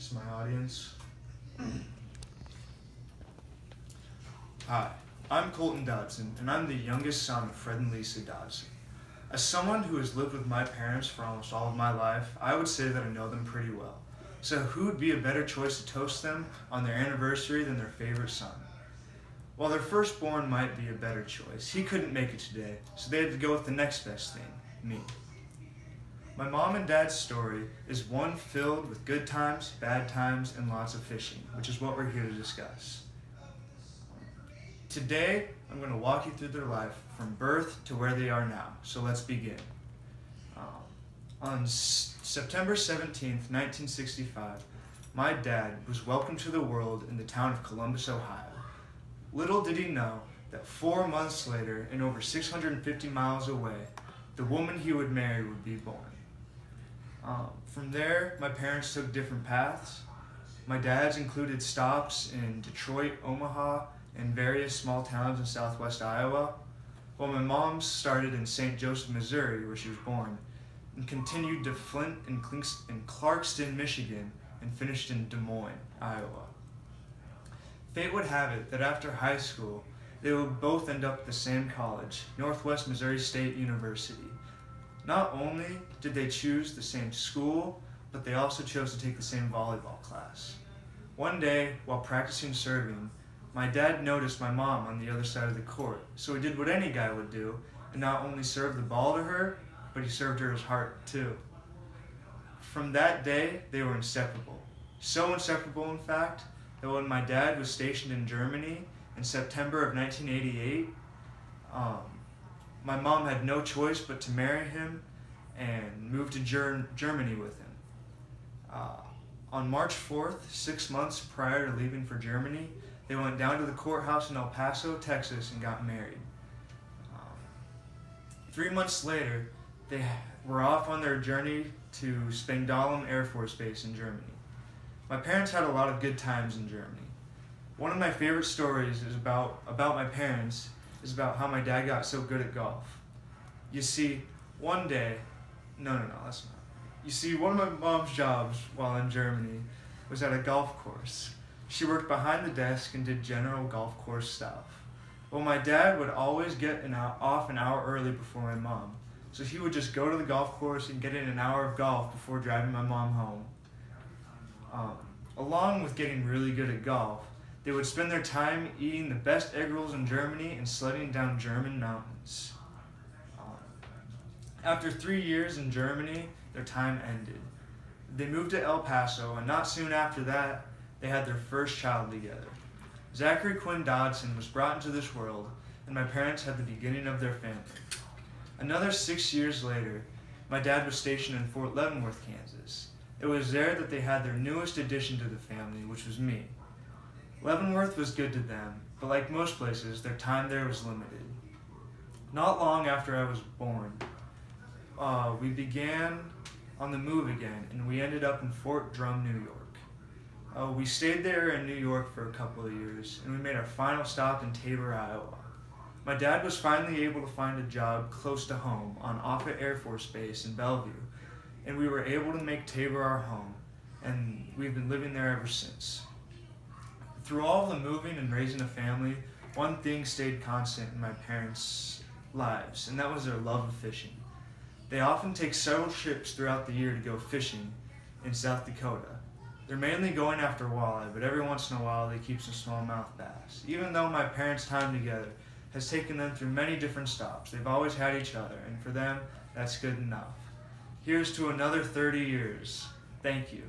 This is my audience. Hi, I'm Colton Dodson, and I'm the youngest son of Fred and Lisa Dodson. As someone who has lived with my parents for almost all of my life, I would say that I know them pretty well. So who would be a better choice to toast them on their anniversary than their favorite son? While their firstborn might be a better choice, he couldn't make it today, so they had to go with the next best thing, me. My mom and dad's story is one filled with good times, bad times, and lots of fishing, which is what we're here to discuss. Today, I'm going to walk you through their life from birth to where they are now, so let's begin. On September 17th, 1965, my dad was welcomed to the world in the town of Columbus, Ohio. Little did he know that 4 months later, and over 650 miles away, the woman he would marry would be born. From there, my parents took different paths. My dad's included stops in Detroit, Omaha, and various small towns in southwest Iowa, while my mom's started in St. Joseph, Missouri, where she was born, and continued to Flint and Clarkston, Michigan, and finished in Des Moines, Iowa. Fate would have it that after high school, they would both end up at the same college, Northwest Missouri State University. Not only did they choose the same school, but they also chose to take the same volleyball class. One day, while practicing serving, my dad noticed my mom on the other side of the court, so he did what any guy would do, and not only served the ball to her, but he served her his heart too. From that day, they were inseparable. So inseparable, in fact, that when my dad was stationed in Germany in September of 1988, my mom had no choice but to marry him and move to Germany with him. On March 4th, 6 months prior to leaving for Germany, they went down to the courthouse in El Paso, Texas, and got married. 3 months later, they were off on their journey to Spangdahlem Air Force Base in Germany. My parents had a lot of good times in Germany. One of my favorite stories is about my parents is about how my dad got so good at golf. You see, one day, that's not. You see, one of my mom's jobs while in Germany was at a golf course. She worked behind the desk and did general golf course stuff. Well, my dad would always get off an hour early before my mom, so he would just go to the golf course and get in an hour of golf before driving my mom home. Along with getting really good at golf, they would spend their time eating the best egg rolls in Germany and sledding down German mountains. After 3 years in Germany, their time ended. They moved to El Paso, and not soon after that, they had their first child together. Zachary Quinn Dodson was brought into this world, and my parents had the beginning of their family. Another 6 years later, my dad was stationed in Fort Leavenworth, Kansas. It was there that they had their newest addition to the family, which was me. Leavenworth was good to them, but like most places, their time there was limited. Not long after I was born, we began on the move again, and we ended up in Fort Drum, New York. We stayed there in New York for a couple of years, and we made our final stop in Tabor, Iowa. My dad was finally able to find a job close to home on Offutt Air Force Base in Bellevue, and we were able to make Tabor our home, and we've been living there ever since. Through all of the moving and raising a family, one thing stayed constant in my parents' lives, and that was their love of fishing. They often take several trips throughout the year to go fishing in South Dakota. They're mainly going after walleye, but every once in a while they keep some smallmouth bass. Even though my parents' time together has taken them through many different stops, they've always had each other, and for them, that's good enough. Here's to another 30 years. Thank you.